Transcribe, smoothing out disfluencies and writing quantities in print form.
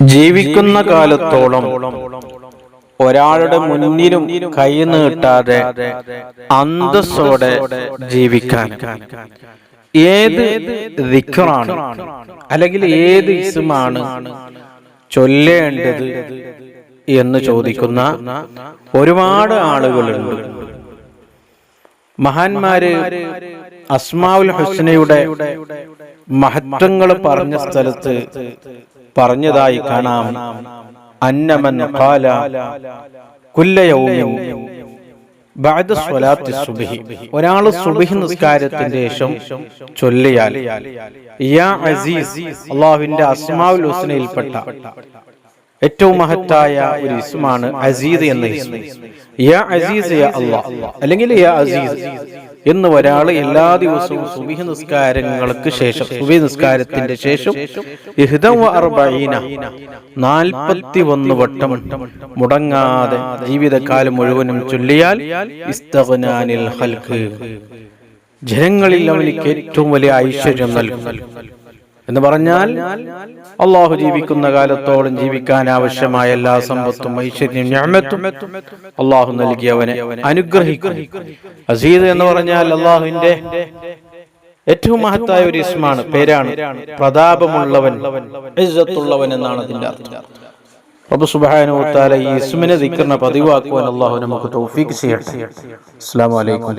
ജീവിക്കുന്ന കാലത്തോളം ഒരാളുടെ മുന്നിലും കൈ നീട്ടാതെ അന്തസ്സോടെ ജീവിക്കാൻ ഏത് ദിക്റാണ് അല്ലെങ്കിൽ ഏത് ഇസ്മാണ് ചൊല്ലേണ്ടത് എന്ന് ചോദിക്കുന്ന ഒരുപാട് ആളുകളുണ്ട്. മഹാന്മാര് അസ്മാഉൽ ഹുസ്നയുടെ മഹത്വങ്ങൾ പറഞ്ഞ സ്ഥലത്ത് പറഞ്ഞതായി കാണാം. അന്നമൻ ഖാല കുല്ല യൗമിൻ ബഅദ സ്വലാത്തി സുബ്ഹി, ഒരാൾ സുബ്ഹി നിസ്കാരത്തിന്റെ ശേഷം ചൊല്ലിയാൽ യാ അസീസ്, അല്ലാഹുവിന്റെ അസ്മാഉൽ ഹുസ്നയിൽപ്പെട്ട ഏറ്റവും മഹത്തായ ഒരു ഇസ്മാണ് അസീസ് എന്ന ഇസ്മ. യാ അസീസ് യാ അല്ലാഹ് അല്ലെങ്കിൽ യാ അസീസ് എന്ന് ഒരാൾ എല്ലാ ദിവസവും സുബ്ഹി നിസ്കാരങ്ങൾക്ക് ശേഷം, സുബ്ഹി നിസ്കാരത്തിന്റെ ശേഷം 41 വട്ടം മുടങ്ങാതെ ജീവിതകാലം മുഴുവനും ചൊല്ലിയാൽ ഇസ്തഗ്നാനിൽ ഖൽഖ്, ജനങ്ങളിൽ അവനിക്ക് ഏറ്റവും വലിയ ഐശ്വര്യം നൽകും എന്ന് പറഞ്ഞാൽ അള്ളാഹു ജീവിക്കുന്ന കാലത്തോളം ജീവിക്കാൻ ആവശ്യമായ എല്ലാ സമ്പത്തും ഐശ്വര്യം നിഅമത്തും അള്ളാഹു നൽകിയവനെ അനുഗ്രഹിക്കും. അസീദ് എന്ന് പറഞ്ഞാൽ അള്ളാഹുവിന്റെ ഏറ്റവും മഹത്തായ ഒരു ഇസ്മാണ്, പേരാണ്. പ്രതാപമുള്ളവൻ, ഇസ്സത്തുള്ളവൻ എന്നാണ് അതിന്റെ അർത്ഥം. റബ്ബ് സുബ്ഹാനഹു വ തആല ഈ ഇസ്മിനെ ദിക്റിനെ പതിവാക്കുവാൻ അള്ളാഹു നമുക്ക് തൗഫീഖ് ചെയ്യട്ടെ. അസ്സലാമു അലൈക്കും.